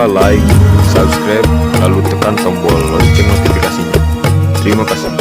lupa like, subscribe, lalu tekan tombol lonceng notifikasinya. Terima kasih.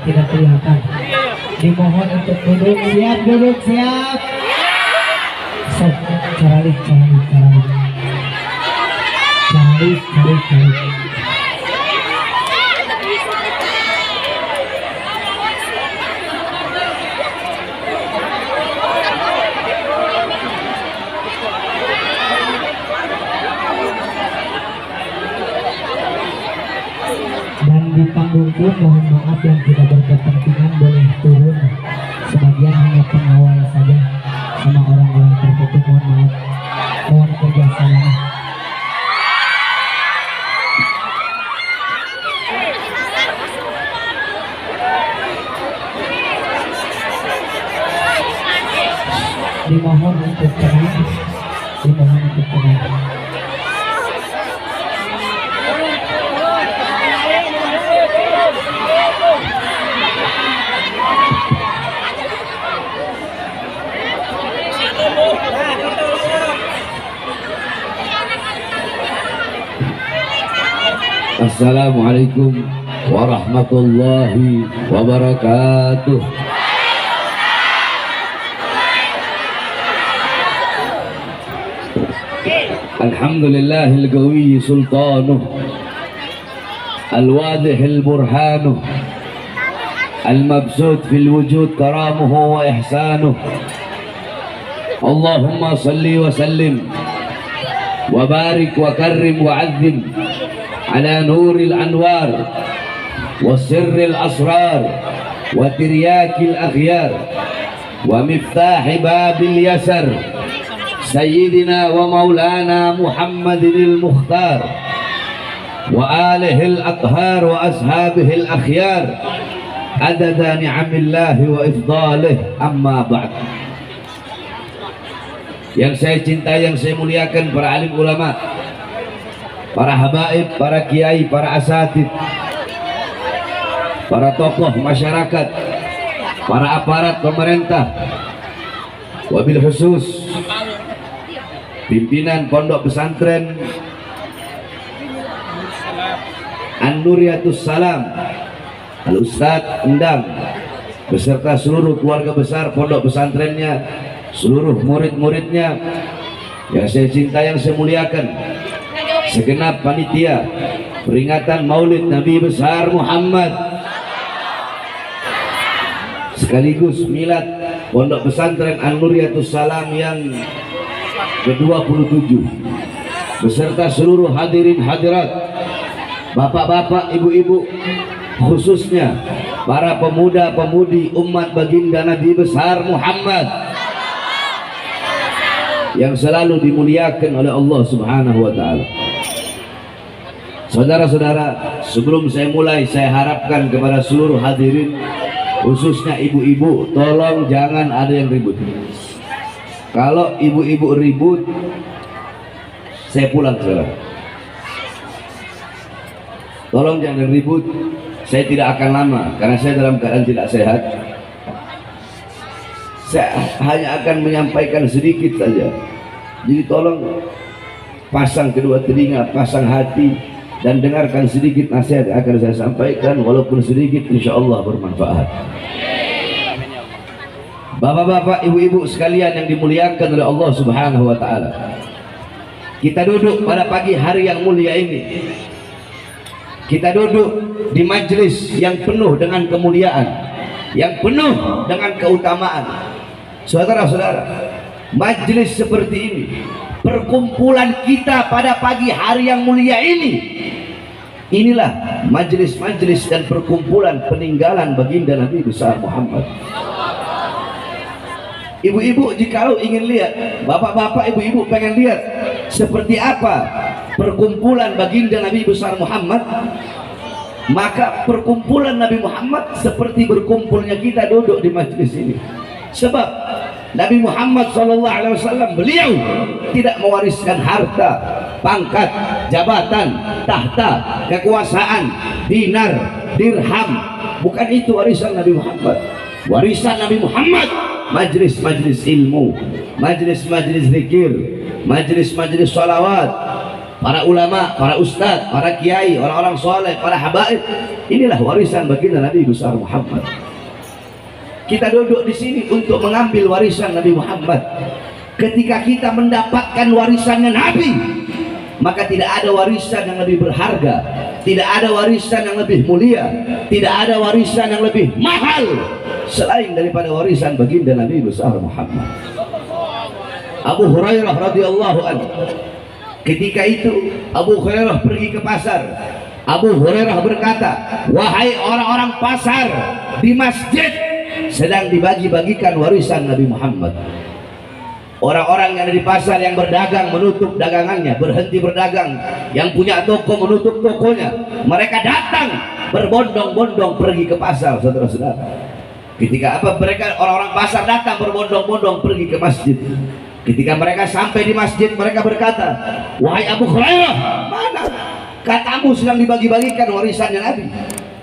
Tidak kelihatan. Dimohon untuk duduk, siap duduk, siap. Sok, caralik. Dan di panggung pun mohon maaf yang tidak berkepentingan boleh turun, sebagian hanya pengawal saja sama orang-orang tertutup, mohon maaf, mohon kerjasamanya. Dimohon untuk tenang. Assalamualaikum warahmatullahi wabarakatuh. Alhamdulillahil qawi sultanuh, al-wadihil burhanuh, al-mabsut fil wujud karamuhu wa ihsanuh. Allahumma salli wa sallim wa barik wa karrim wa azzim على نور الأنوار وسر الأسرار وترياك الأخيار ومفتاح باب اليسر سيدنا ومولانا محمد المختار وآله الأطهار وأصحابه الأخيار adada ni'amillahi wa ifdalih, amma ba'd. Yang saya cintai, yang saya muliakan, para alim ulama, para habaib, para kiai, para asatid, para tokoh masyarakat, para aparat pemerintah, wabil khusus pimpinan pondok pesantren An-Nuriyatus Salam Al-Ustadz Endang beserta seluruh keluarga besar pondok pesantrennya, seluruh murid-muridnya yang saya cintai, yang saya muliakan, segenap panitia peringatan Maulid Nabi besar Muhammad, sekaligus milad pondok pesantren An-Nuriyatus Salam yang ke-27, beserta seluruh hadirin hadirat, bapak-bapak, ibu-ibu, khususnya para pemuda-pemudi umat baginda Nabi besar Muhammad yang selalu dimuliakan oleh Allah Subhanahu wa taala. Saudara-saudara, sebelum saya mulai, saya harapkan kepada seluruh hadirin, khususnya ibu-ibu, tolong jangan ada yang ribut. Kalau ibu-ibu ribut, saya pulang sekarang. Tolong jangan ribut, saya tidak akan lama karena saya dalam keadaan tidak sehat. Saya hanya akan menyampaikan sedikit saja. Jadi tolong pasang kedua telinga, pasang hati, dan dengarkan sedikit nasihat yang akan saya sampaikan, walaupun sedikit, insya Allah bermanfaat. Bapak-bapak, ibu-ibu sekalian yang dimuliakan oleh Allah Subhanahu wa taala, kita duduk pada pagi hari yang mulia ini. Kita duduk di majelis yang penuh dengan kemuliaan, yang penuh dengan keutamaan. Saudara-saudara, majelis seperti ini, perkumpulan kita pada pagi hari yang mulia ini, inilah majelis-majelis dan perkumpulan peninggalan baginda Nabi besar Muhammad. Ibu-ibu jikalau ingin lihat, bapak-bapak, ibu-ibu pengen lihat seperti apa perkumpulan baginda Nabi besar Muhammad, maka perkumpulan Nabi Muhammad seperti berkumpulnya kita duduk di majelis ini. Sebab Nabi Muhammad SAW, beliau tidak mewariskan harta, pangkat, jabatan, tahta, kekuasaan, dinar, dirham. Bukan itu warisan Nabi Muhammad. Warisan Nabi Muhammad majlis-majlis ilmu, majlis-majlis zikir, majlis-majlis salawat, para ulama, para ustadz, para kiai, orang-orang soleh, para habaib. Inilah warisan baginda Nabi besar Muhammad. Kita duduk di sini untuk mengambil warisan Nabi Muhammad. Ketika kita mendapatkan warisannya Nabi, maka tidak ada warisan yang lebih berharga, tidak ada warisan yang lebih mulia, tidak ada warisan yang lebih mahal selain daripada warisan baginda Nabi besar Muhammad. Abu Hurairah radhiyallahu anhu, ketika itu Abu Hurairah pergi ke pasar. Abu Hurairah berkata, wahai orang-orang pasar, di masjid sedang dibagi-bagikan warisan Nabi Muhammad. Orang-orang yang ada di pasar yang berdagang menutup dagangannya, berhenti berdagang. Yang punya toko menutup tokonya. Mereka datang berbondong-bondong pergi ke pasar, saudara-saudara. Ketika apa, mereka orang-orang pasar datang berbondong-bondong pergi ke masjid. Ketika mereka sampai di masjid, mereka berkata, wahai Abu Hurairah, mana katamu sedang dibagi-bagikan warisannya Nabi?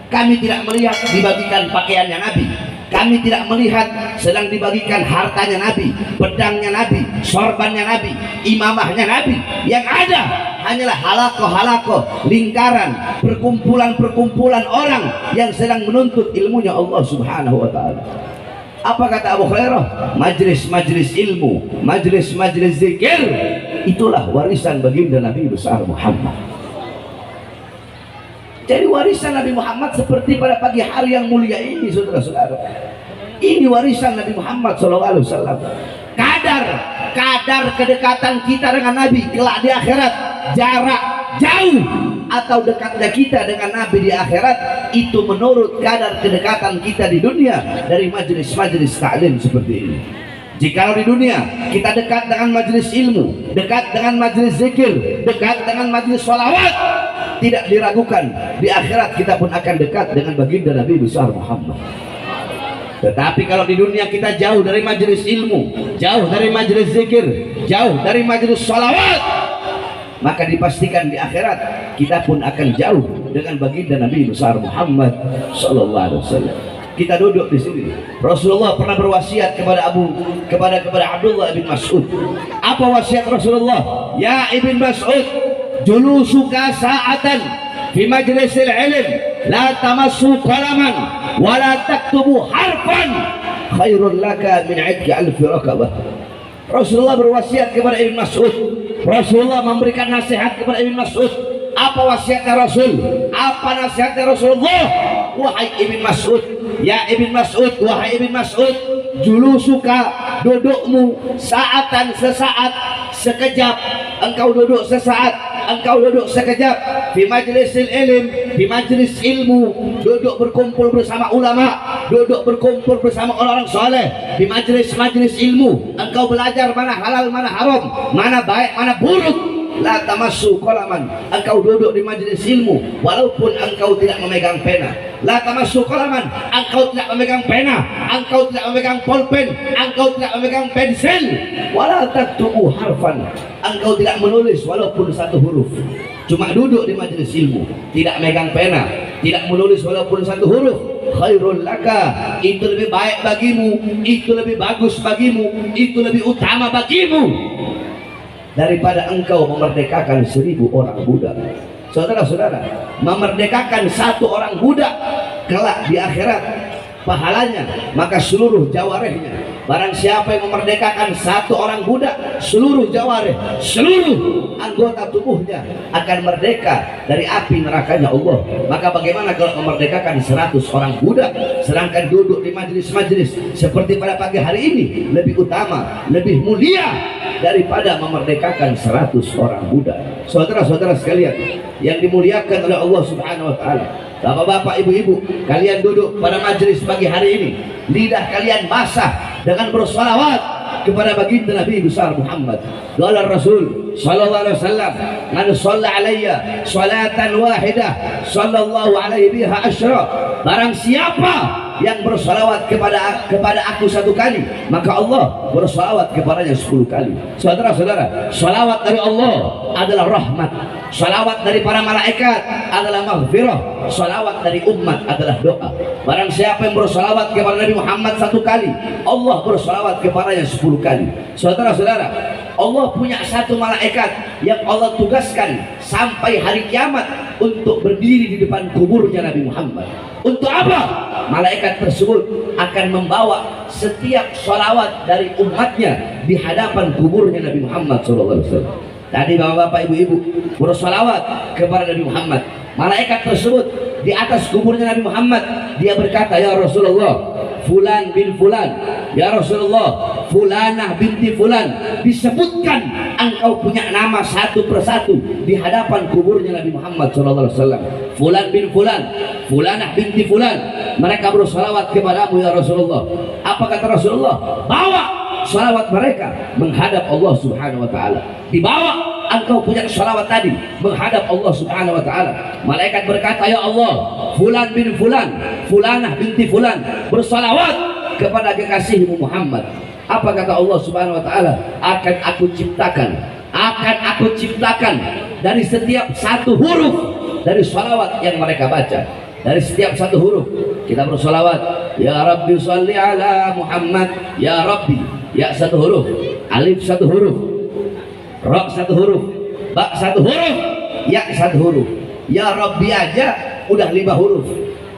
Kami tidak melihat dibagikan pakaiannya Nabi. Kami tidak melihat sedang dibagikan hartanya Nabi, pedangnya Nabi, sorbannya Nabi, imamahnya Nabi. Yang ada hanyalah halakoh-halakoh, lingkaran, perkumpulan-perkumpulan orang yang sedang menuntut ilmunya Allah Subhanahu wa ta'ala. Apa kata Abu Hurairah? Majlis-majlis ilmu, majlis-majlis zikir, itulah warisan baginda Nabi besar Muhammad. Jadi warisan Nabi Muhammad seperti pada pagi hari yang mulia ini, saudara-saudara. Ini warisan Nabi Muhammad SAW. Kadar kedekatan kita dengan Nabi kelak di akhirat, jarak jauh atau dekatnya kita dengan Nabi di akhirat, itu menurut kadar kedekatan kita di dunia dari majelis-majelis ta'lim seperti ini. Jika di dunia kita dekat dengan majelis ilmu, dekat dengan majelis zikir, dekat dengan majelis sholawat, tidak diragukan di akhirat kita pun akan dekat dengan baginda Nabi besar Muhammad. Tetapi kalau di dunia kita jauh dari majelis ilmu, jauh dari majelis zikir, jauh dari majelis salawat, maka dipastikan di akhirat kita pun akan jauh dengan baginda Nabi besar Muhammad sallallahu alaihi wasallam. Kita duduk di sini. Rasulullah pernah berwasiat kepada Abdullah bin Mas'ud. Apa wasiat Rasulullah? Ya Ibn Mas'ud, julusuka sa'atan fi majlisil ilm la tamassu qalaman wa la taktubu harfan khairun laka min 'idki alfi raqabah. Rasulullah berwasiat kepada Ibn Mas'ud. Rasulullah memberikan nasihat kepada Ibn Mas'ud. Apa wasiatnya Rasul? Apa nasihatnya Rasulullah? Wahai Ibn Mas'ud, ya Ibn Mas'ud, wahai Ibn Mas'ud, julusuka, dudukmu, saatan, sesaat, sekejap, engkau duduk sesaat, engkau duduk sekejap, di majlisil ilm, di majlis ilmu, duduk berkumpul bersama ulama, duduk berkumpul bersama orang-orang soleh, di majlis-majlis ilmu, engkau belajar mana halal, mana haram, mana baik, mana buruk. La tamassu qalaman, engkau duduk di majelis ilmu walaupun engkau tidak memegang pena. La tamassu qalaman, engkau tidak memegang pena, engkau tidak memegang pulpen, engkau tidak memegang pensil. Wala taktubu harfan, engkau tidak menulis walaupun satu huruf. Cuma duduk di majelis ilmu, tidak megang pena, tidak menulis walaupun satu huruf. Khairul laka, itu lebih baik bagimu, itu lebih bagus bagimu, itu lebih utama bagimu daripada engkau memerdekakan 1000 orang budak. Saudara-saudara, memerdekakan 1 orang budak kelak di akhirat pahalanya maka seluruh jawarehnya. Barang siapa yang memerdekakan 1 orang budak, seluruh jawareh, seluruh anggota tubuhnya akan merdeka dari api nerakanya Allah. Maka bagaimana kalau memerdekakan 100 orang budak, sedangkan duduk di majelis-majelis seperti pada pagi hari ini lebih utama, lebih mulia daripada memerdekakan 100 orang budak. Saudara-saudara sekalian yang dimuliakan oleh Allah Subhanahu wa taala, bapak-bapak, ibu-ibu, kalian duduk pada majelis pagi hari ini, lidah kalian basah dengan bersalawat kepada baginda Nabi besar Muhammad. Qala Rasul sallallahu alaihi wasallam, "Man shalla alayya salatan wahidah, sallallahu alaihi biha asyra." Barang siapa yang bersalawat kepada aku 1 kali, maka Allah bersalawat kepadanya 10 kali. Saudara-saudara, salawat dari Allah adalah rahmat, salawat dari para malaikat adalah maghfirah, salawat dari umat adalah doa. Barang siapa yang bersalawat kepada Nabi Muhammad 1 kali, Allah bersalawat kepadanya 10 kali. Saudara-saudara, Allah punya 1 malaikat yang Allah tugaskan sampai hari kiamat untuk berdiri di depan kuburnya Nabi Muhammad. Untuk apa? Malaikat tersebut akan membawa setiap salawat dari umatnya di hadapan kuburnya Nabi Muhammad SAW. Tadi bapak-bapak, ibu-ibu bersalawat kepada Nabi Muhammad. Malaikat tersebut di atas kuburnya Nabi Muhammad, dia berkata, "Ya Rasulullah, fulan bin fulan, ya Rasulullah, fulanah binti fulan." Disebutkan engkau punya nama satu persatu di hadapan kuburnya Nabi Muhammad SAW. Fulan bin fulan, fulanah binti fulan, mereka bersalawat kepadamu ya Rasulullah. Apa kata Rasulullah? Bawa salawat mereka menghadap Allah Subhanahu wa taala. Dibawa engkau punya salawat tadi menghadap Allah Subhanahu wa taala. Malaikat berkata, "Ya Allah, fulan bin fulan, fulanah binti fulan bersalawat kepada kekasihmu Muhammad." Apa kata Allah Subhanahu wa taala? Akan aku ciptakan dari setiap 1 huruf dari salawat yang mereka baca. Dari setiap 1 huruf kita bersalawat, ya Rabbi sholli ala Muhammad, ya Rabbi, ya 1 huruf, alif 1 huruf, ra 1 huruf, ba 1 huruf, ya 1 huruf. Ya Rabbi aja udah 5 huruf.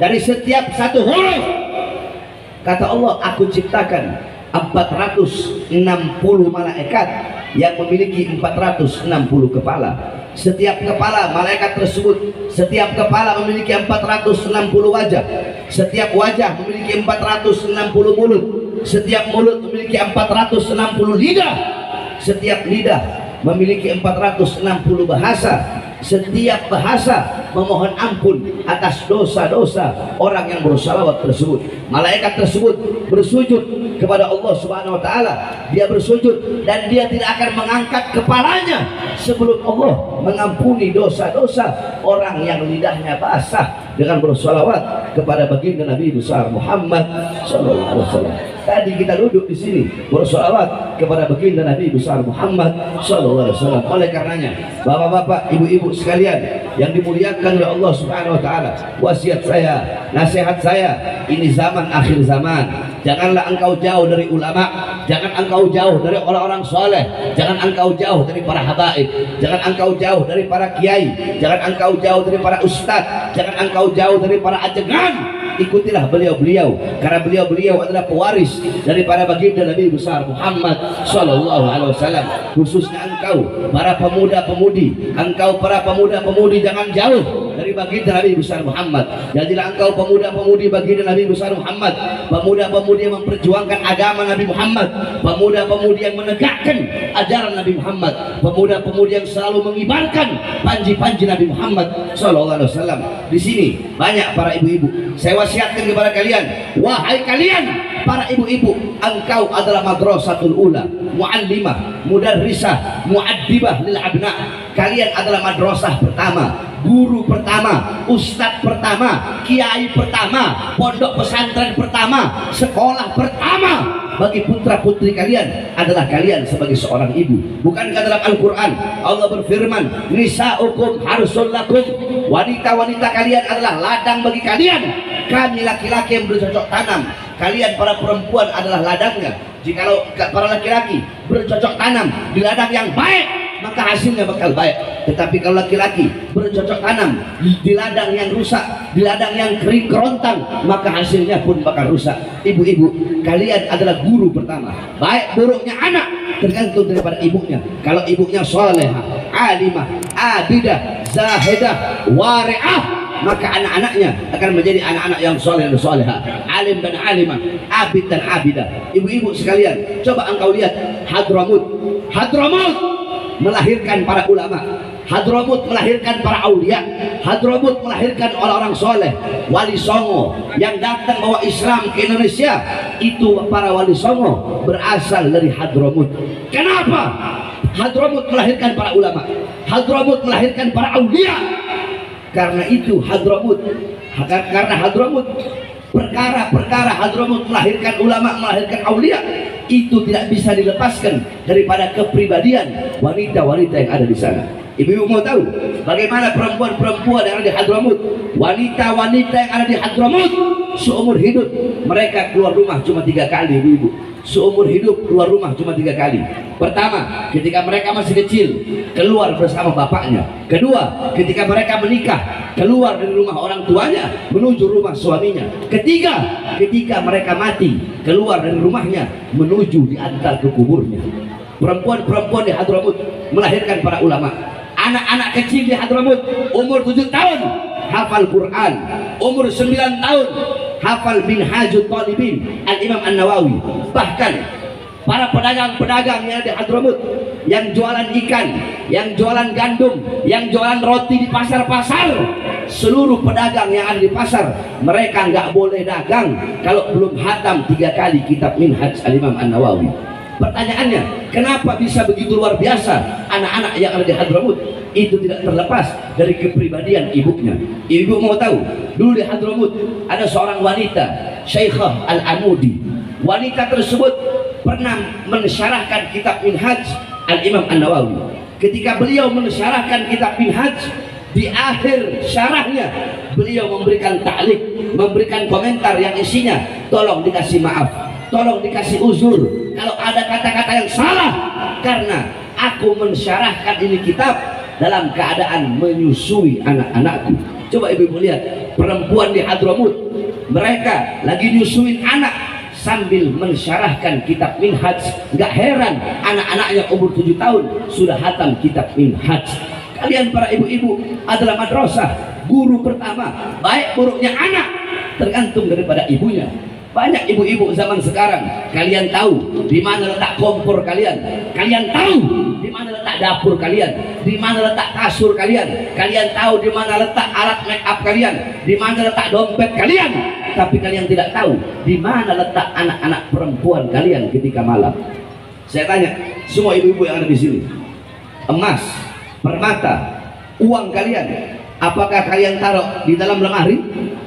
Dari setiap 1 huruf kata Allah, aku ciptakan 460 malaikat yang memiliki 460 kepala. Setiap kepala malaikat tersebut, setiap kepala memiliki 460 wajah. Setiap wajah memiliki 460 mulut. Setiap mulut memiliki 460 lidah. Setiap lidah memiliki 460 bahasa. setiap bahasa memohon ampun atas dosa-dosa orang yang bersalawat tersebut. Malaikat tersebut bersujud kepada Allah Subhanahu wa taala. Dia bersujud dan dia tidak akan mengangkat kepalanya sebelum Allah mengampuni dosa-dosa orang yang lidahnya basah dengan bersalawat kepada baginda Nabi besar Muhammad sallallahu alaihi wasallam. Tadi kita duduk di sini bersalawat kepada baginda Nabi besar Muhammad sallallahu alaihi wasallam. Oleh karenanya, bapak-bapak, ibu-ibu sekalian yang dimuliakan oleh Allah Subhanahu wa taala, wasiat saya, nasihat saya, ini zaman akhir zaman. Janganlah engkau jauh dari ulama, jangan engkau jauh dari orang-orang soleh, jangan engkau jauh dari para habaib, jangan engkau jauh dari para kiai, jangan engkau jauh dari para ustadz, jangan engkau jauh dari para ajengan. Ikutilah beliau-beliau, karena beliau-beliau adalah pewaris daripada baginda Nabi besar Muhammad sallallahu alaihi wasallam. Khususnya engkau para pemuda-pemudi, engkau para pemuda-pemudi jangan jauh dari baginda Nabi besar Muhammad. Jadilah engkau pemuda-pemudi baginda Nabi besar Muhammad, pemuda-pemudi yang memperjuangkan agama Nabi Muhammad, pemuda-pemudi yang menegakkan ajaran Nabi Muhammad, pemuda-pemudi yang selalu mengibarkan panji-panji Nabi Muhammad sallallahu alaihi wasallam. Di sini banyak para ibu-ibu. Saya wasiatkan kepada kalian, wahai kalian para ibu-ibu, engkau adalah madrasatul ula, muallimah, mudarrisah, muaddibah lil abna. Kalian adalah madrasah pertama, guru pertama, ustadz pertama, kiai pertama, pondok pesantren pertama, sekolah pertama bagi putra putri kalian adalah kalian sebagai seorang ibu. Bukankah dalam Al-Quran Allah berfirman, nisa'ukum harsul lakum, wanita-wanita kalian adalah ladang bagi kalian. Kami laki-laki yang bercocok tanam, kalian para perempuan adalah ladangnya. Jikalau para laki-laki bercocok tanam di ladang yang baik, maka hasilnya bakal baik. Tetapi kalau laki-laki bercocok tanam di ladang yang rusak, di ladang yang kering kerontang, maka hasilnya pun bakal rusak. Ibu-ibu, kalian adalah guru pertama. Baik buruknya anak tergantung daripada ibunya. Kalau ibunya salehah, alimah, abidah, zahidah, wari'ah, maka anak-anaknya akan menjadi anak-anak yang soleh dan soleha, alim dan alimah, abid dan abidah. Ibu-ibu sekalian, coba engkau lihat Hadramut. Hadramut melahirkan para ulama, Hadramut melahirkan para aulia, Hadramut melahirkan orang-orang soleh. Wali Songo yang datang bawa Islam ke Indonesia, itu para wali Songo berasal dari Hadramut. Kenapa? Hadramut melahirkan para ulama, Hadramut melahirkan para aulia. Karena itu Hadramut, karena Hadramut, perkara-perkara Hadramut melahirkan ulama, melahirkan aulia, itu tidak bisa dilepaskan daripada kepribadian wanita-wanita yang ada di sana. Ibu-ibu mau tahu bagaimana perempuan-perempuan yang ada di Hadramut, wanita-wanita yang ada di Hadramut, seumur hidup mereka keluar rumah cuma 3 kali, ibu-ibu. Seumur hidup keluar rumah cuma 3 kali. Pertama, ketika mereka masih kecil, keluar bersama bapaknya. Kedua, ketika mereka menikah, keluar dari rumah orang tuanya menuju rumah suaminya. Ketiga, ketika mereka mati, keluar dari rumahnya menuju diantar ke kuburnya. Perempuan-perempuan di Hadramut melahirkan para ulama. Anak-anak kecil di Hadramut umur 7 tahun hafal Quran, umur 9 tahun hafal Minhajut Talibin Al-Imam An-Nawawi. Bahkan para pedagang-pedagang yang ada di Hadramut, yang jualan ikan, yang jualan gandum, yang jualan roti di pasar-pasar, seluruh pedagang yang ada di pasar, mereka nggak boleh dagang kalau belum hatam 3 kali kitab Minhaj Al-Imam An-Nawawi. Pertanyaannya, kenapa bisa begitu luar biasa anak-anak yang ada di Hadramut? Itu tidak terlepas dari kepribadian ibunya. Ibu mau tahu, dulu di Hadramut ada seorang wanita, Syekhah Al-Amudi. Wanita tersebut pernah mensyarahkan kitab Minhaj Al-Imam An-Nawawi. Ketika beliau mensyarahkan kitab Minhaj, di akhir syarahnya beliau memberikan ta'liq, memberikan komentar yang isinya, tolong dikasih maaf, tolong dikasih uzur kalau ada kata-kata yang salah, karena aku mensyarahkan ini kitab dalam keadaan menyusui anak-anakku. Coba ibu-ibu lihat, perempuan di Hadramut, mereka lagi nyusuin anak sambil mensyarahkan kitab Minhaj. Gak heran anak-anaknya umur 7 tahun sudah hatam kitab Minhaj. Kalian para ibu-ibu adalah madrasah, guru pertama. Baik buruknya anak tergantung daripada ibunya. Banyak ibu-ibu zaman sekarang, kalian tahu di mana letak kompor kalian, kalian tahu di mana letak dapur kalian, di mana letak kasur kalian, kalian tahu di mana letak alat make up kalian, di mana letak dompet kalian, tapi kalian tidak tahu di mana letak anak-anak perempuan kalian ketika malam. Saya tanya semua ibu-ibu yang ada di sini, emas, permata, uang kalian, apakah kalian taruh di dalam lemari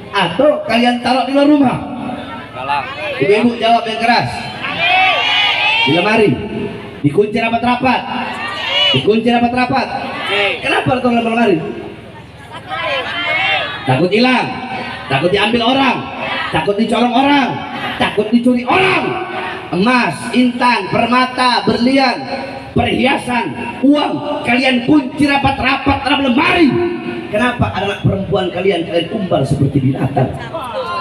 atau kalian taruh di luar rumah? Ibu-ibu jawab yang keras. Di lemari, dikunci rapat-rapat, dikunci rapat-rapat. Kenapa taruh dalam lemari? Takut hilang, takut diambil orang, takut dicolong orang, takut dicuri orang. Emas, intan, permata, berlian, perhiasan, uang kalian kunci rapat-rapat dalam lemari. Kenapa anak perempuan kalian umbar seperti binatang?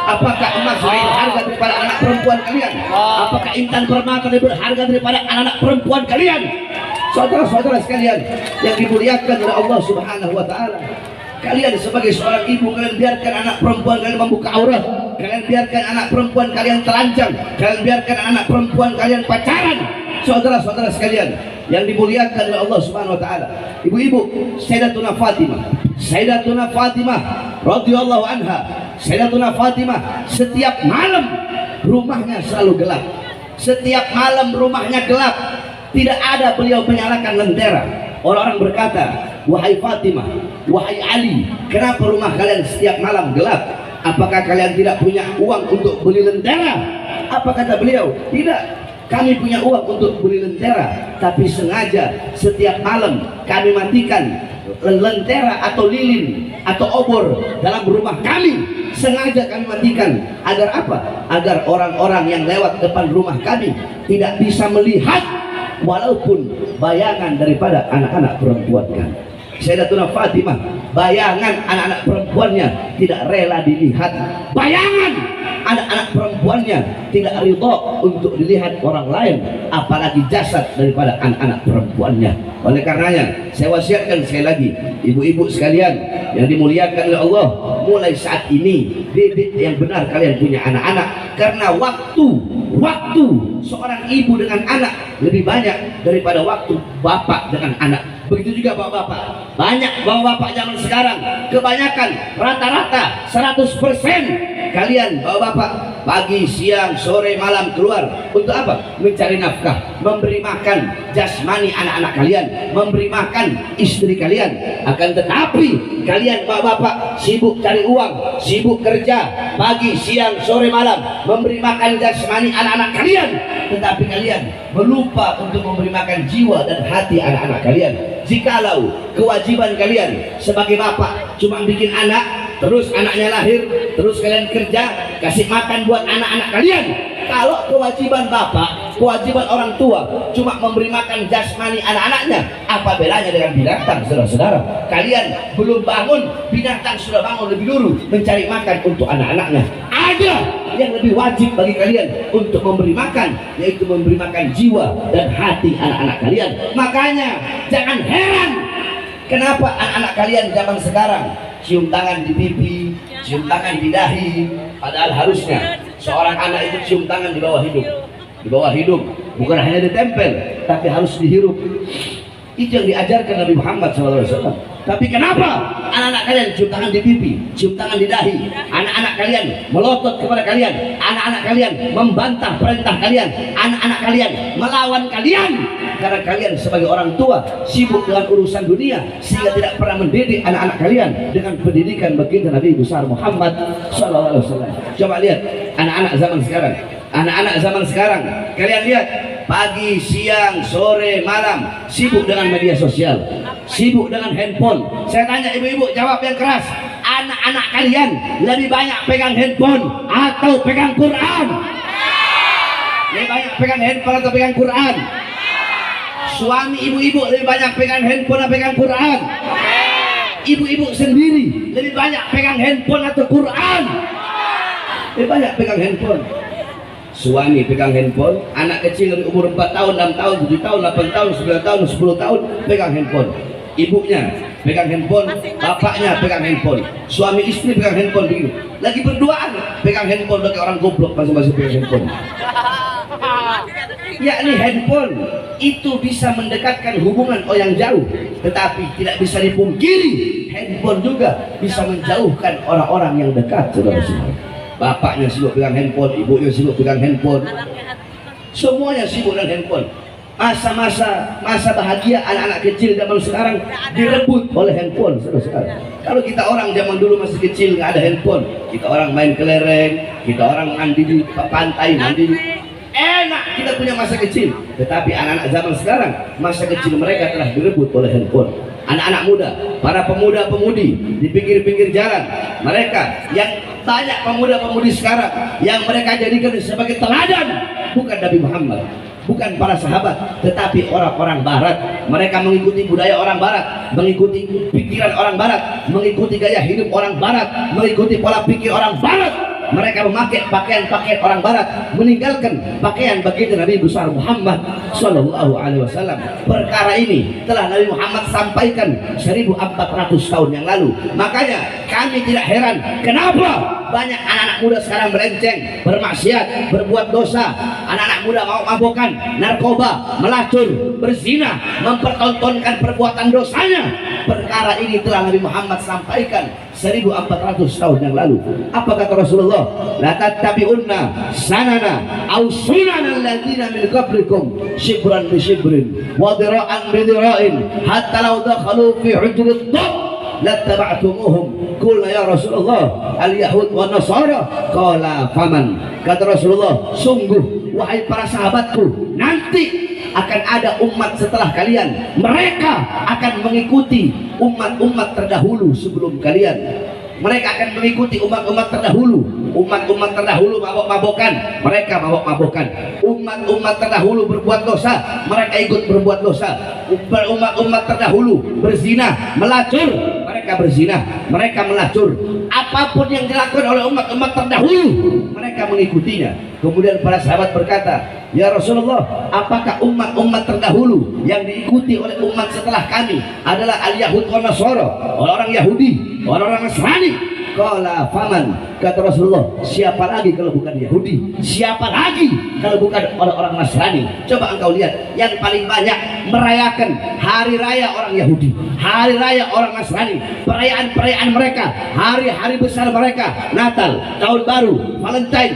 Apakah emas lebih berharga daripada anak perempuan kalian? Apakah intan permata lebih berharga daripada anak perempuan kalian? Saudara-saudara sekalian yang dimuliakan oleh Allah Subhanahu wa taala, kalian sebagai seorang ibu, kalian biarkan anak perempuan kalian membuka aurat, kalian biarkan anak perempuan kalian telanjang, kalian biarkan anak perempuan kalian pacaran. Saudara-saudara sekalian yang dimuliakan oleh Allah Subhanahu wa taala, ibu-ibu, Sayyidatuna Fatimah radhiyallahu anha, Sayyidatuna Fatimah setiap malam rumahnya selalu gelap. Setiap malam rumahnya gelap, tidak ada beliau menyalakan lentera. Orang-orang berkata, wahai Fatimah, wahai Ali, kenapa rumah kalian setiap malam gelap? Apakah kalian tidak punya uang untuk beli lentera? Apa kata beliau? Tidak, kami punya uang untuk beli lentera, tapi sengaja setiap malam kami matikan lentera atau lilin atau obor dalam rumah kami. Sengaja kami matikan agar apa? Agar orang-orang yang lewat depan rumah kami tidak bisa melihat walaupun bayangan daripada anak-anak perempuan kami. Sayyidatuna Fatimah, bayangan anak-anak perempuannya tidak rela dilihat. Bayangan anak-anak perempuannya tidak ridho untuk dilihat orang lain, apalagi jasad daripada anak-anak perempuannya. Oleh karenanya, saya wasiatkan sekali lagi, ibu-ibu sekalian yang dimuliakan oleh Allah, mulai saat ini didik yang benar kalian punya anak-anak, karena waktu seorang ibu dengan anak lebih banyak daripada waktu bapak dengan anak. Begitu juga bapak-bapak. Banyak bapak-bapak zaman sekarang, kebanyakan rata-rata 100% kalian bapak-bapak pagi, siang, sore, malam keluar untuk apa? Mencari nafkah, memberi makan jasmani anak-anak kalian, memberi makan istri kalian. Akan tetapi kalian bapak-bapak sibuk cari uang, sibuk kerja pagi, siang, sore, malam, memberi makan jasmani anak-anak kalian, tetapi kalian melupa untuk memberi makan jiwa dan hati anak-anak kalian. Jikalau kewajiban kalian sebagai bapak cuma bikin anak, terus anaknya lahir, terus kalian kerja, kasih makan buat anak-anak kalian. Kalau kewajiban bapak, kewajiban orang tua cuma memberi makan jasmani anak-anaknya, apa bedanya dengan binatang, saudara-saudara? Kalian belum bangun, binatang sudah bangun lebih dulu mencari makan untuk anak-anaknya. Ada yang lebih wajib bagi kalian untuk memberi makan, yaitu memberi makan jiwa dan hati anak-anak kalian. Makanya jangan heran kenapa anak-anak kalian zaman sekarang cium tangan di pipi, cium tangan di dahi, padahal harusnya seorang anak itu cium tangan di bawah hidung. Di bawah hidung, bukan hanya ditempel, tapi harus dihirup. Itu yang diajarkan Nabi Muhammad SAW. Tapi kenapa anak-anak kalian cium tangan di pipi, cium tangan di dahi? Anak-anak kalian melotot kepada kalian, anak-anak kalian membantah perintah kalian, anak-anak kalian melawan kalian, karena kalian sebagai orang tua sibuk dengan urusan dunia, sehingga tidak pernah mendidik anak-anak kalian dengan pendidikan baginda Nabi besar Muhammad SAW. Coba lihat anak-anak zaman sekarang. Anak-anak zaman sekarang, kalian lihat pagi, siang, sore, malam sibuk dengan media sosial, sibuk dengan handphone. Saya tanya ibu-ibu, jawab yang keras. Anak-anak kalian lebih banyak pegang handphone atau pegang Quran? Lebih banyak pegang handphone atau pegang Quran? Suami ibu-ibu lebih banyak pegang handphone atau pegang Quran? Ibu-ibu sendiri lebih banyak pegang handphone atau Quran? Lebih banyak pegang handphone. Suami pegang handphone, anak kecil dari umur 4 tahun, 6 tahun, 7 tahun, 8 tahun, 9 tahun, 10 tahun pegang handphone. Ibunya pegang handphone, bapaknya pegang handphone, suami istri pegang handphone begini. Lagi berduaan pegang handphone, bagi orang goblok masing-masing pegang handphone. yakni handphone itu bisa mendekatkan hubungan yang jauh, tetapi tidak bisa dipungkiri handphone juga bisa menjauhkan orang-orang yang dekat. Saudara-saudara, bapaknya sibuk pegang handphone, ibunya sibuk pegang handphone, semuanya sibuk dengan handphone. Masa bahagia anak-anak kecil zaman sekarang direbut oleh handphone. Saudara-saudara, kalau kita orang zaman dulu masih kecil nggak ada handphone, kita orang main kelereng, kita orang mandi di pantai, mandi enak, kita punya masa kecil. Tetapi anak-anak zaman sekarang masa kecil mereka telah direbut oleh handphone. Anak-anak muda, para pemuda-pemudi di pinggir-pinggir jalan, mereka yang banyak pemuda-pemudi sekarang yang mereka jadikan sebagai teladan bukan Nabi Muhammad, bukan para sahabat, tetapi orang-orang barat. Mereka mengikuti budaya orang barat, mengikuti pikiran orang barat, mengikuti gaya hidup orang barat, mengikuti pola pikir orang barat. Mereka memakai pakaian-pakaian orang barat, meninggalkan pakaian baginda Nabi besar Muhammad Sallallahu Alaihi Wasallam. Perkara ini telah Nabi Muhammad sampaikan 1400 tahun yang lalu. Makanya kami tidak heran kenapa banyak anak-anak muda sekarang melenceng, bermaksiat, berbuat dosa. Anak-anak muda mau mabokan, narkoba, melacur, berzina, mempertontonkan perbuatan dosanya. Perkara ini telah Nabi Muhammad sampaikan 1400 tahun yang lalu. Apa kata Rasulullah? La tattabi'unna sanana aw sunanal ladzina min qablikum shibran bi shibrin wa dira'an bi dira'in hatta law dakhalu fi hujrid dhab lattaba'tumuhum. Qulna ya Rasulullah al-yahud wa nasara, qala faman. Kata Rasulullah, sungguh wahai para sahabatku, nanti akan ada umat setelah kalian, mereka akan mengikuti umat-umat terdahulu sebelum kalian. Mereka akan mengikuti umat-umat terdahulu. Umat-umat terdahulu mabok-mabokan, mereka mabok-mabokan. Umat-umat terdahulu berbuat dosa, mereka ikut berbuat dosa. Umat-umat terdahulu berzina, melacur, mereka berzina, mereka melacur. Apapun yang dilakukan oleh umat-umat terdahulu, mereka mengikutinya. Kemudian para sahabat berkata, ya Rasulullah, apakah umat-umat terdahulu yang diikuti oleh umat setelah kami adalah al-Yahud wa Nasara, orang-orang Yahudi, orang-orang Nasrani? Qala faman. Kata Rasulullah, siapa lagi kalau bukan Yahudi? Siapa lagi kalau bukan orang-orang Nasrani? Coba engkau lihat, yang paling banyak merayakan hari raya orang Yahudi, hari raya orang Nasrani, perayaan-perayaan mereka, hari-hari besar mereka, Natal, Tahun Baru, Valentine.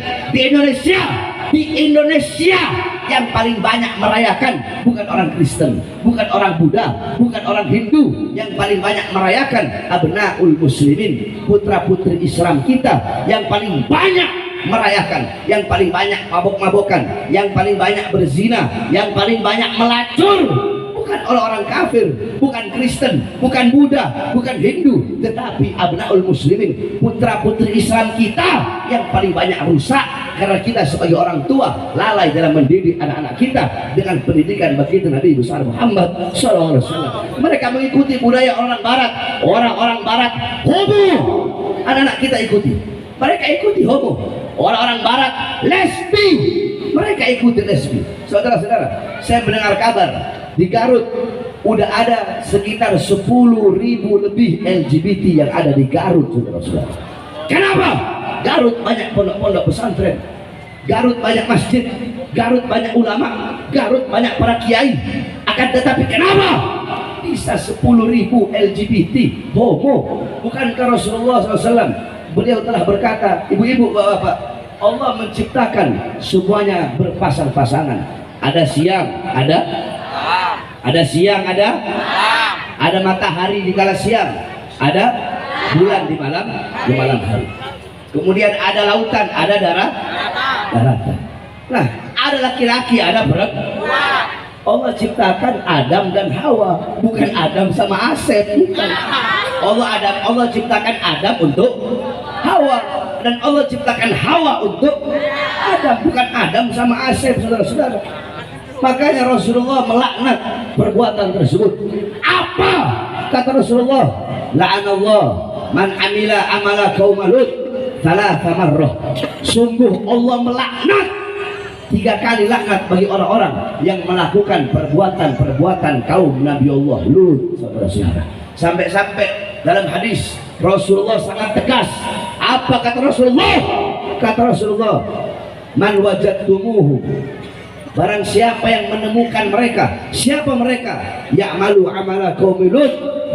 Di Indonesia yang paling banyak merayakan bukan orang Kristen, bukan orang Buddha, bukan orang Hindu. Yang paling banyak merayakan abnaul muslimin, putra-putri Islam kita yang paling banyak merayakan, yang paling banyak mabok-mabokan, yang paling banyak berzina, yang paling banyak melacur. Bukan orang-orang kafir, bukan Kristen, bukan Buddha, bukan Hindu, tetapi abnaul muslimin, putra-putri Islam kita yang paling banyak rusak karena kita sebagai orang tua lalai dalam mendidik anak-anak kita dengan pendidikan baginda Nabi besar Muhammad SAW. Mereka mengikuti budaya orang barat, orang-orang barat homo, anak-anak kita ikuti. Mereka ikuti homo, orang-orang barat lesbi, mereka ikuti lesbi. Saudara-saudara, saya mendengar kabar di Garut udah ada sekitar 10.000 lebih LGBT yang ada di Garut, saudara-saudara. Kenapa? Garut banyak pondok-pondok pesantren, Garut banyak masjid, Garut banyak ulama, Garut banyak para kiai. Akan tetapi kenapa bisa 10.000 LGBT homo? Bukankah Rasulullah SAW beliau telah berkata, ibu-ibu, bapak-bapak, Allah menciptakan semuanya berpasang-pasangan. Ada siang, ada siang, ada matahari di kala siang, ada bulan di malam hari. Kemudian ada lautan, ada daratan. Nah, ada laki-laki, ada perempuan. Allah ciptakan Adam dan Hawa, bukan Adam sama Asep, bukan. Allah ciptakan Adam untuk Hawa, dan Allah ciptakan Hawa untuk Adam, bukan Adam sama Asep, saudara-saudara. Makanya Rasulullah melaknat perbuatan tersebut. Apa kata Rasulullah? La'anallah man amila amala qaum Lut thalatha marrah. Sungguh Allah melaknat 3 kali laknat bagi orang-orang yang melakukan perbuatan-perbuatan kaum Nabi Allah Lut, saudara-saudara. Sampai-sampai dalam hadis Rasulullah sangat tegas. Apa kata Rasulullah? Kata Rasulullah, man wajadtumuhu barang siapa yang menemukan mereka. Siapa mereka? Ya'malu amala qaumi Lut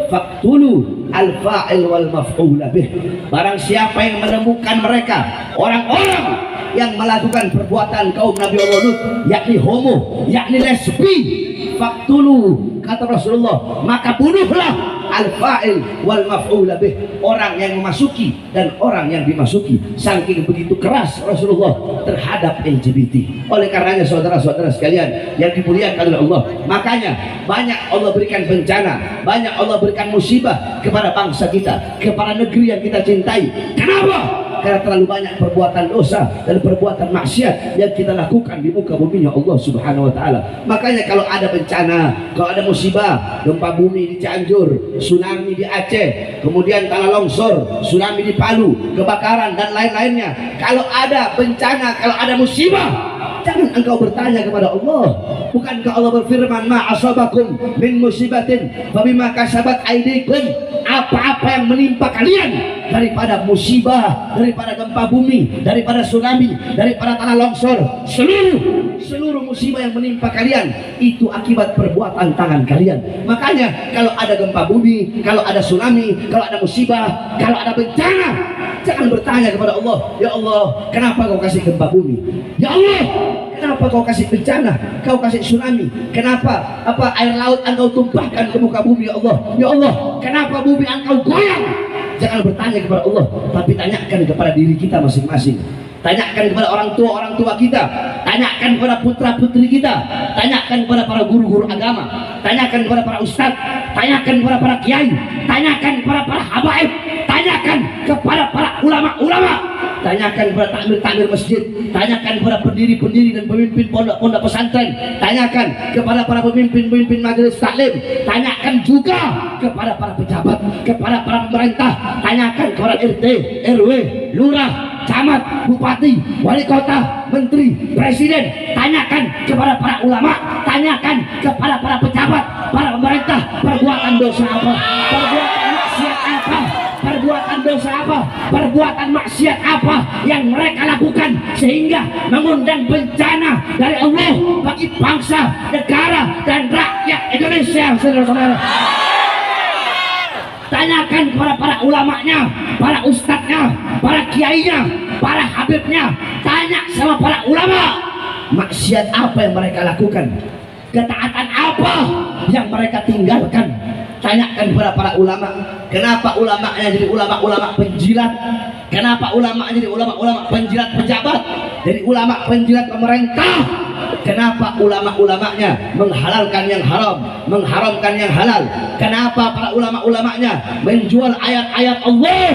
faqtulu al-fa'il wal maf'ul bih. Barang siapa yang menemukan mereka, orang-orang yang melakukan perbuatan kaum Nabi Allah Lut, yakni homo, yakni lesbi, faqtulu, kata Rasulullah, maka bunuhlah al-fa'il wal maf'ul bih, orang yang memasuki dan orang yang dimasuki. Saking begitu keras Rasulullah terhadap LGBT. Oleh karenanya saudara-saudara sekalian yang dimuliakan oleh Allah, makanya banyak Allah berikan bencana, banyak Allah berikan musibah kepada bangsa kita, kepada negeri yang kita cintai. Kenapa? Karena terlalu banyak perbuatan dosa dan perbuatan maksiat yang kita lakukan di muka buminya Allah Subhanahu wa taala. Makanya kalau ada bencana, kalau ada musibah, gempa bumi di Cianjur, tsunami di Aceh, kemudian tanah longsor, tsunami di Palu, kebakaran dan lain-lainnya, kalau ada bencana, kalau ada musibah, jangan engkau bertanya kepada Allah. Bukankah Allah berfirman, ma asabakum min musibatin fabima kasabat aydikum, apa-apa yang menimpa kalian daripada musibah, daripada gempa bumi, daripada tsunami, daripada tanah longsor, seluruh musibah yang menimpa kalian itu akibat perbuatan tangan kalian. Makanya kalau ada gempa bumi, kalau ada tsunami, kalau ada musibah, kalau ada bencana, jangan bertanya kepada Allah, ya Allah, kenapa kau kasih gempa bumi? Ya Allah, kenapa kau kasih bencana? Kau kasih tsunami? Kenapa air laut engkau tumpahkan ke muka bumi? Ya Allah, ya Allah, kenapa bumi engkau goyang? Jangan bertanya kepada Allah, tapi tanyakan kepada diri kita masing-masing. Tanyakan kepada orang tua kita, tanyakan kepada putra-putri kita, tanyakan kepada para guru-guru agama, tanyakan kepada para ustadz, tanyakan kepada para kiai, tanyakan kepada para habaib, tanyakan kepada para ulama-ulama, tanyakan kepada takmir-takmir masjid, tanyakan kepada pendiri-pendiri dan pemimpin pondok-pondok pesantren, tanyakan kepada para pemimpin-pemimpin majelis taklim, tanyakan juga kepada para pejabat, kepada para pemerintah, tanyakan kepada RT, RW, lurah, camat, bupati, wali kota, menteri, presiden, tanyakan kepada para ulama, tanyakan kepada para pejabat, para pemerintah, perbuatan dosa apa, perbuatan maksiat apa, perbuatan dosa apa, perbuatan maksiat apa yang mereka lakukan sehingga mengundang bencana dari Allah bagi bangsa, negara dan rakyat Indonesia. Saudara-saudara, tanyakan kepada para ulamanya, para ustadznya, para kiainya, para habibnya, tanya sama para ulama, maksiat apa yang mereka lakukan, ketaatan apa yang mereka tinggalkan. Tanyakan kepada para ulama, kenapa ulamanya jadi ulama-ulama penjilat, kenapa ulamanya jadi ulama-ulama penjilat pejabat, jadi ulama penjilat pemerintah, kenapa ulama-ulamanya menghalalkan yang haram, mengharamkan yang halal, kenapa para ulama-ulamanya menjual ayat-ayat Allah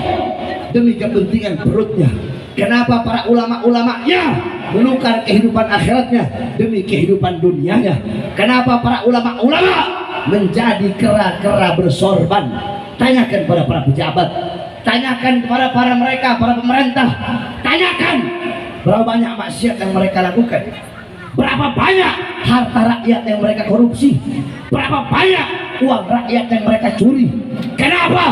demi kepentingan perutnya, kenapa para ulama-ulamanya menukar kehidupan akhiratnya demi kehidupan dunianya, kenapa para ulama-ulama menjadi kera-kera bersorban. Tanyakan kepada para pejabat, tanyakan kepada para pemerintah, tanyakan berapa banyak maksiat yang mereka lakukan, berapa banyak harta rakyat yang mereka korupsi, berapa banyak uang rakyat yang mereka curi. Kenapa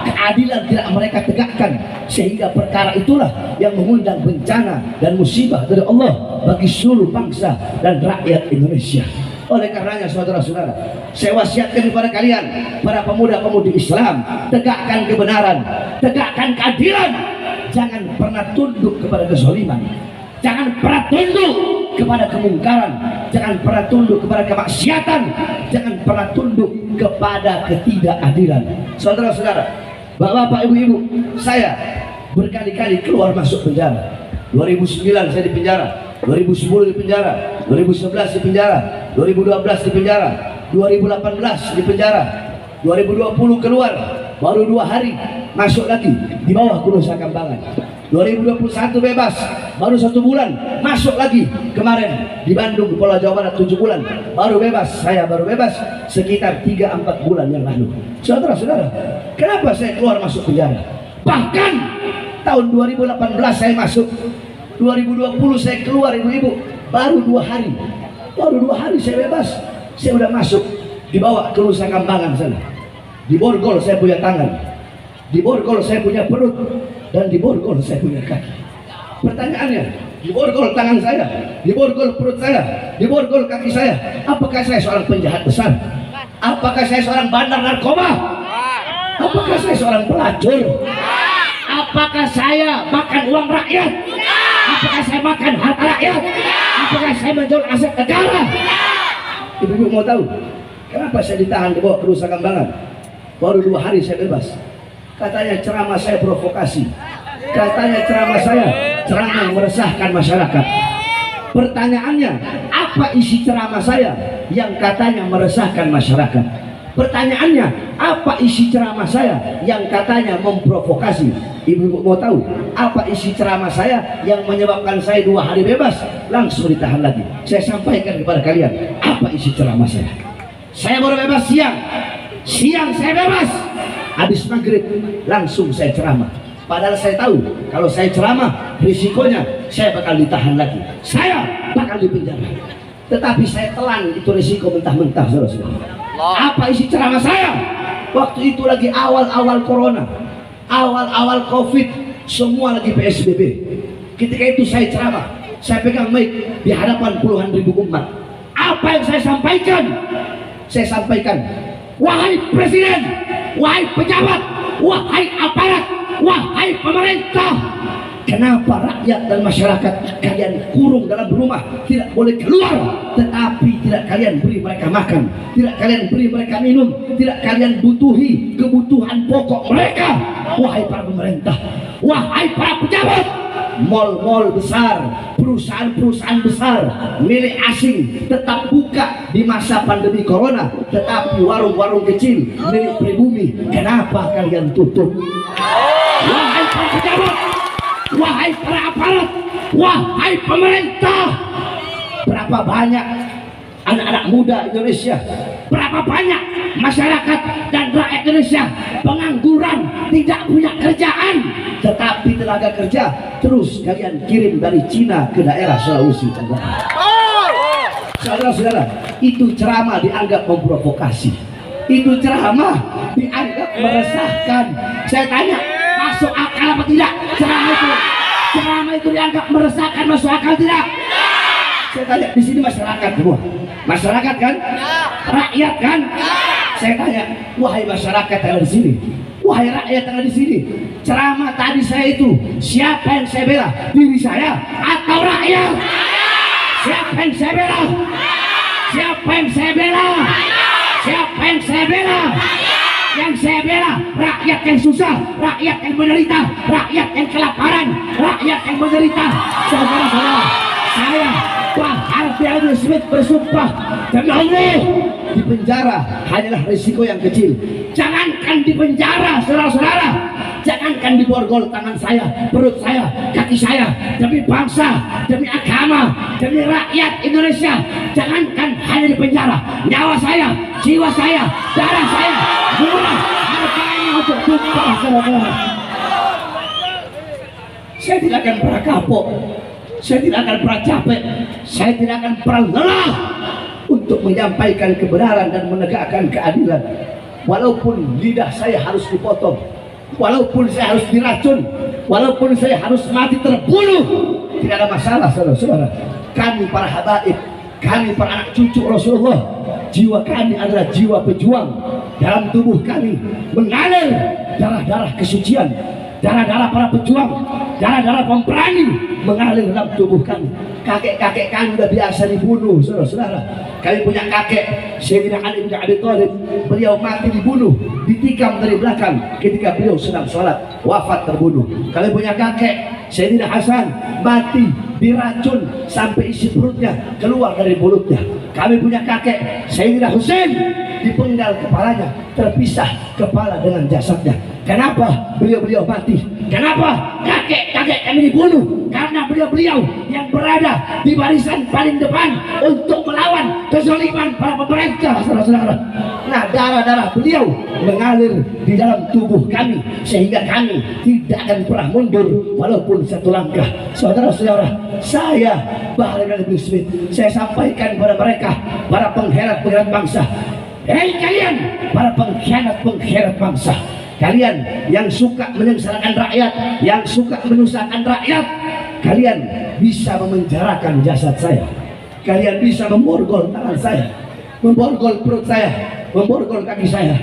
keadilan tidak mereka tegakkan sehingga perkara itulah yang mengundang bencana dan musibah dari Allah bagi seluruh bangsa dan rakyat Indonesia. Oleh karenanya saudara-saudara, saya wasiatkan kepada kalian, para pemuda-pemudi Islam, tegakkan kebenaran, tegakkan keadilan, jangan pernah tunduk kepada kezaliman, jangan pernah tunduk kepada kemungkaran, jangan pernah tunduk kepada kemaksiatan, jangan pernah tunduk kepada ketidakadilan. Saudara-saudara, bapak-bapak, ibu-ibu, saya berkali-kali keluar masuk penjara. 2009 saya di penjara, 2010 di penjara, 2011 di penjara, 2012 di penjara, 2018 di penjara, 2020 keluar, baru 2 hari masuk lagi di bawah Nusa Kambangan. 2021 bebas, baru 1 bulan masuk lagi kemarin di Bandung, Pulau Jawa Barat 7 bulan, baru bebas. Saya baru bebas sekitar 3-4 bulan yang lalu. Saudara-saudara, kenapa saya keluar masuk penjara? Bahkan tahun 2018 saya masuk, 2020 saya keluar, ibu-ibu, baru 2 hari, baru 2 hari saya bebas. Saya udah masuk, dibawa ke Nusa Kambangan sana, di borgol saya punya tangan, di borgol saya punya perut, dan di borgol saya punya kaki. Pertanyaannya, diborgol tangan saya, diborgol perut saya, diborgol kaki saya. Apakah saya seorang penjahat besar? Apakah saya seorang bandar narkoba? Apakah saya seorang pelacur? Apakah saya makan uang rakyat? Apakah saya makan harta rakyat? Apakah saya menjual aset negara? Ibu-ibu mau tahu kenapa saya ditahan dibawa ke Nusa Kambangan? Baru 2 hari saya bebas. Katanya ceramah saya provokasi. Katanya ceramah saya ceramah meresahkan masyarakat. Pertanyaannya, apa isi ceramah saya yang katanya meresahkan masyarakat? Pertanyaannya, apa isi ceramah saya yang katanya memprovokasi? Ibu mau tahu apa isi ceramah saya yang menyebabkan saya 2 hari bebas langsung ditahan lagi? Saya sampaikan kepada kalian apa isi ceramah saya. Saya baru bebas siang saya bebas. Habis maghrib langsung saya ceramah. Padahal saya tahu kalau saya ceramah risikonya saya bakal ditahan lagi, saya bakal dipenjara. Tetapi saya telan itu risiko mentah-mentah, saudara-saudara. Apa isi ceramah saya? Waktu itu lagi awal-awal corona, awal-awal covid, semua lagi PSBB. Ketika itu saya ceramah, saya pegang mic di hadapan puluhan ribu umat. Apa yang saya sampaikan? Saya sampaikan, wahai presiden, wahai pejabat, wahai aparat, wahai pemerintah, kenapa rakyat dan masyarakat kalian kurung dalam rumah, tidak boleh keluar, tetapi tidak kalian beri mereka makan, tidak kalian beri mereka minum, tidak kalian butuhi kebutuhan pokok mereka? Wahai para pemerintah, wahai para pejabat, mal-mal besar, perusahaan-perusahaan besar milik asing tetap buka di masa pandemi corona, tetapi warung-warung kecil milik pribumi kenapa kalian tutup? Wahai para pejabat, wahai para aparat, wahai pemerintah, berapa banyak anak-anak muda Indonesia, berapa banyak masyarakat dan rakyat Indonesia pengangguran, tidak punya kerjaan, tetapi tenaga kerja terus kalian kirim dari Cina ke daerah Sulawesi Tenggara. Saudara-saudara, itu ceramah dianggap memprovokasi, itu ceramah dianggap meresahkan. Saya tanya, masuk akal apa tidak ceramah itu? Ceramah itu dianggap meresahkan, masuk akal tidak? Saya tanya, di sini masyarakat semua, masyarakat kan, rakyat kan? Saya tanya, wahai masyarakat yang ada di sini, wahai rakyat yang ada di sini, ceramah tadi saya itu siapa yang saya bela? Diri saya atau rakyat? Siapa yang saya bela? Siapa yang saya bela? Siapa yang saya bela? Yang saya bela rakyat yang susah, rakyat yang menderita, rakyat yang kelaparan, rakyat yang menderita. Saudara-saudara, saya Pak Harvey Alden Smith bersumpah demi Allah, di penjara hanyalah risiko yang kecil. Jangankan di penjara, saudara-saudara, jangankan diborgol tangan saya, perut saya, kaki saya, demi bangsa, demi agama, demi rakyat Indonesia. Jangankan hanya di penjara, nyawa saya, jiwa saya, darah saya murah harganya untuk tumpah, saudara-saudara. Saya tidak akan pernah kapok, saya tidak akan pernah capek, saya tidak akan pernah lelah untuk menyampaikan kebenaran dan menegakkan keadilan. Walaupun lidah saya harus dipotong, walaupun saya harus diracun, walaupun saya harus mati terbunuh, tidak ada masalah, saudara-saudara. Kami para habaib, kami para anak cucu Rasulullah, jiwa kami adalah jiwa pejuang. Dalam tubuh kami mengalir darah-darah kesucian, darah-darah para pejuang, darah-darah pemberani mengalir dalam tubuh kami. Kakek-kakek kami sudah biasa dibunuh, saudara-saudara. Kami punya kakek Sayyidina Ali bin Abi Thalib, beliau mati dibunuh, ditikam dari belakang ketika beliau sedang sholat, wafat terbunuh. Kami punya kakek Sayyidina Hasan, mati diracun sampai isi perutnya keluar dari mulutnya. Kami punya kakek Sayyidina Husain, dipenggal kepalanya, terpisah kepala dengan jasadnya. Kenapa beliau-beliau mati? Kenapa kakek-kakek kami dibunuh? Karena beliau-beliau yang berada di barisan paling depan untuk melawan kezaliman para pemerintah, saudara-saudara. Nah, darah-darah beliau mengalir di dalam tubuh kami sehingga kami tidak akan pernah mundur walaupun satu langkah. Saudara-saudara, saya Bahar bin Smith, saya sampaikan kepada mereka, para pengkhianat-pengkhianat bangsa. Hei kalian, para pengkhianat-pengkhianat bangsa, kalian yang suka menyengsarakan rakyat, yang suka menyusahkan rakyat, kalian bisa memenjarakan jasad saya, kalian bisa memborgol tangan saya, memborgol perut saya, memborgol kaki saya,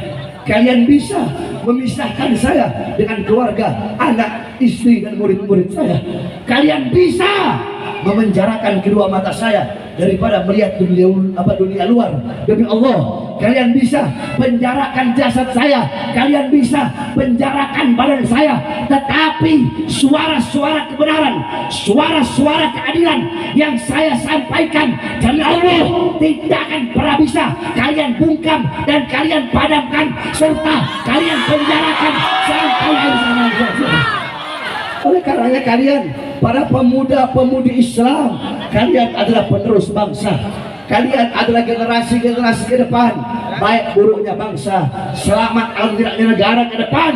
kalian bisa memisahkan saya dengan keluarga, anak, istri dan murid-murid saya, kalian bisa memenjarakan kedua mata saya daripada melihat dunia luar. Demi Allah, kalian bisa penjarakan jasad saya, kalian bisa penjarakan badan saya, tetapi suara-suara kebenaran, suara-suara keadilan yang saya sampaikan demi Allah tidak akan pernah bisa kalian bungkam dan kalian padamkan serta kalian penjarakan sampai hari kiamat. Oleh karenanya kalian, para pemuda-pemudi Islam, kalian adalah penerus bangsa, kalian adalah generasi-generasi ke depan. Baik buruknya bangsa, selamat atau tidaknya negara ke depan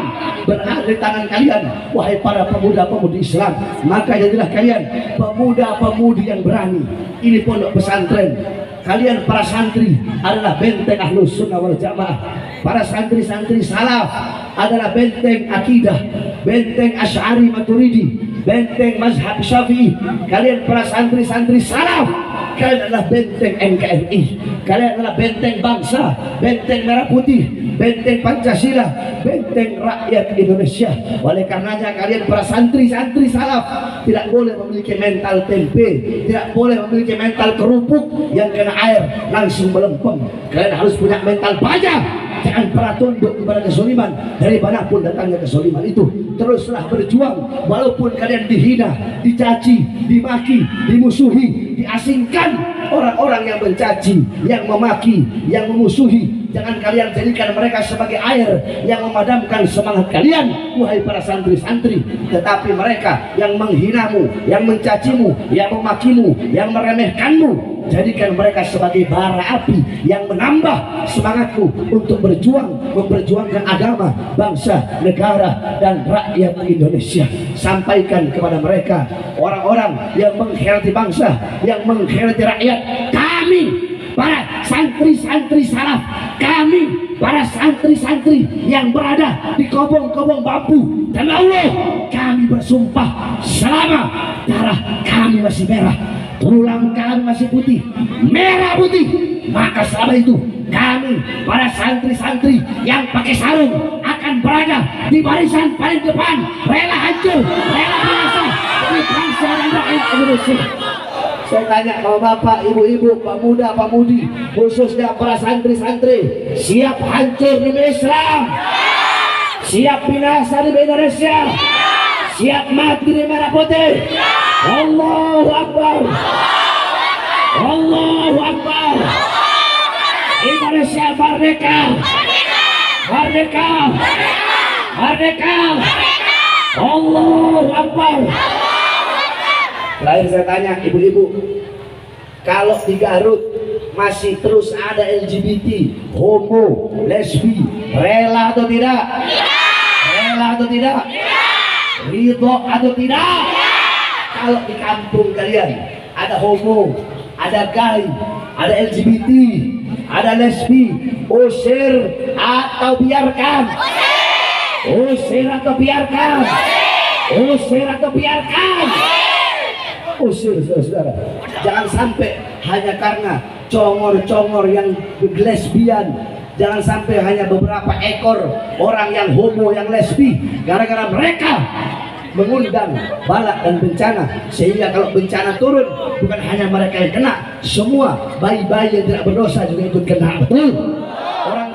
berada di tangan kalian, wahai para pemuda-pemudi Islam. Maka jadilah kalian pemuda-pemudi yang berani. Ini pondok pesantren, kalian para santri adalah benteng Ahlus Sunnah wal Jamaah, para santri-santri salaf adalah benteng akidah, benteng Asy'ari Maturidi, benteng mazhab Syafi'i. Kalian para santri-santri salaf, kalian adalah benteng NKRI, kalian adalah benteng bangsa, benteng merah putih, benteng Pancasila, benteng rakyat Indonesia. Oleh karenanya kalian para santri-santri salaf tidak boleh memiliki mental tempe, tidak boleh memiliki mental kerupuk yang kena air langsung melempem. Kalian harus punya mental baja. Jangan pernah tunduk kepada kezaliman, dari manapun datangnya kezaliman itu. Teruslah berjuang walaupun kalian dihina, dicaci, dimaki, dimusuhi, diasingkan orang-orang yang mencaci, yang memaki, yang memusuhi. Jangan kalian jadikan mereka sebagai air yang memadamkan semangat kalian, wahai para santri-santri. Tetapi mereka yang menghinamu, yang mencacimu, yang memakimu, yang meremehkanmu, jadikan mereka sebagai bara api yang menambah semangatmu untuk berjuang, memperjuangkan agama, bangsa, negara, dan rakyat Indonesia. Sampaikan kepada mereka, orang-orang yang mengkhianati bangsa, yang mengkhianati rakyat, kami para santri-santri salaf, kami para santri-santri yang berada di kobong-kobong bambu, dan Allah, kami bersumpah selama darah kami masih merah, tulang kami masih putih, merah putih, maka selama itu kami para santri-santri yang pakai sarung akan berada di barisan paling depan, rela hancur, rela binasa demi bangsa dan rakyat Indonesia. Saya tanya kalau bapak, ibu-ibu, pemuda, pemudi, khususnya para santri-santri, siap hancur demi Islam, siap binasa di Indonesia, siap mati di merah putih. Allahu Akbar, Allahu Akbar. Indonesia merdeka, merdeka, merdeka. Allahu Akbar. Terakhir saya tanya ibu-ibu, kalau di Garut masih terus ada LGBT, homo, lesbi, rela atau tidak? Rela atau tidak? Ridho atau tidak? Kalau di kampung kalian ada homo, ada gay, ada LGBT, ada lesbi, usir atau biarkan? Usir atau biarkan? Usir atau biarkan? Usir, saudara-saudara. Jangan sampai hanya karena congor-congor yang lesbian, jangan sampai hanya beberapa ekor orang yang homo, yang lesbi, gara-gara mereka mengundang bala dan bencana, sehingga kalau bencana turun bukan hanya mereka yang kena, semua bayi-bayi yang tidak berdosa juga ikut kena. Betul?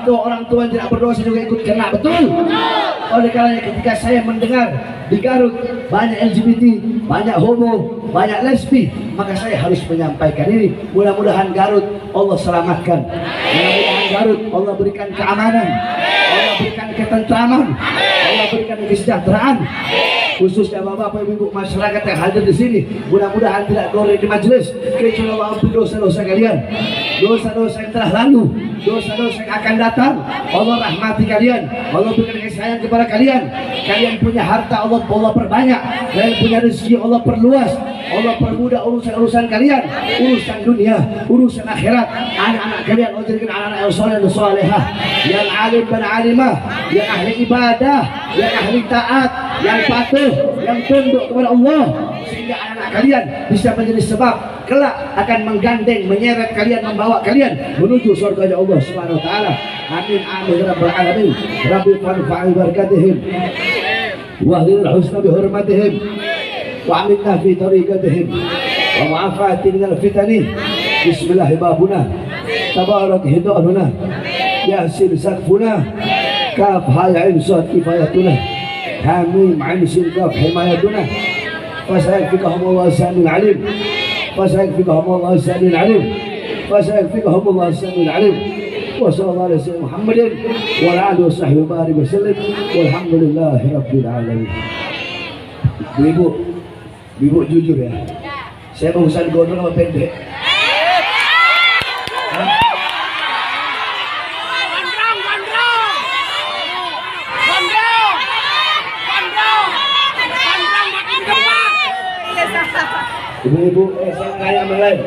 Orang tua yang tidak berdosa juga ikut kena. Betul? Oleh karena ketika saya mendengar di Garut banyak LGBT, banyak homo, banyak lesbi, maka saya harus menyampaikan ini. Mudah-mudahan Garut Allah selamatkan, mudah-mudahan Garut Allah berikan keamanan, Allah berikan ketentraman, Allah berikan kesejahteraan. Khususnya bapak-bapak, ibu-ibu, masyarakat yang hadir di sini, mudah-mudahan tidak keluar di majelis kecuali Allah ampuni dosa-dosa kalian, dosa-dosa yang telah lalu, dosa-dosa yang akan datang. Allah rahmati kalian, Allah berikan kasih sayang kepada kalian. Kalian punya harta, Allah perbanyak. Kalian punya rezeki, Allah perluas. Allah permudah urusan-urusan kalian, urusan dunia, urusan akhirat. Anak-anak kalian Allah jadikan anak-anak yang soleh dan solehah, yang alim dan alimah, yang ahli ibadah, yang ahli taat, yang patuh, yang tunduk kepada Allah, sehingga anak-anak kalian bisa menjadi sebab kelak akan menggandeng, menyeret kalian, membawa kalian menuju surga Allah Subhanahu wa taala. Amin amin ya rabbal alamin. Rabbi farfa'i barakatihim wa hdil husna bi hurmatihim wa aminna fi tariqatihim wa mu'afati minal fitani. Bismillah babuna tabarak hidayatuna yasin sakfuna kaf hayain sad kifayatuna hamim ain sin kaf himayatuna fasayakfikahum Allah samiul alim fasayakfikahum Allah samiul alim fasayakfikahum Allah samiul alim wa sallallahu alaihi wasallam Muhammadin wa ala alihi wasahbihi wa barik wasallam walhamdulillahi rabbil alamin. Ibu jujur ya, saya urusan gondrong sama pendek. Ibu-ibu, saya tanya yang lain.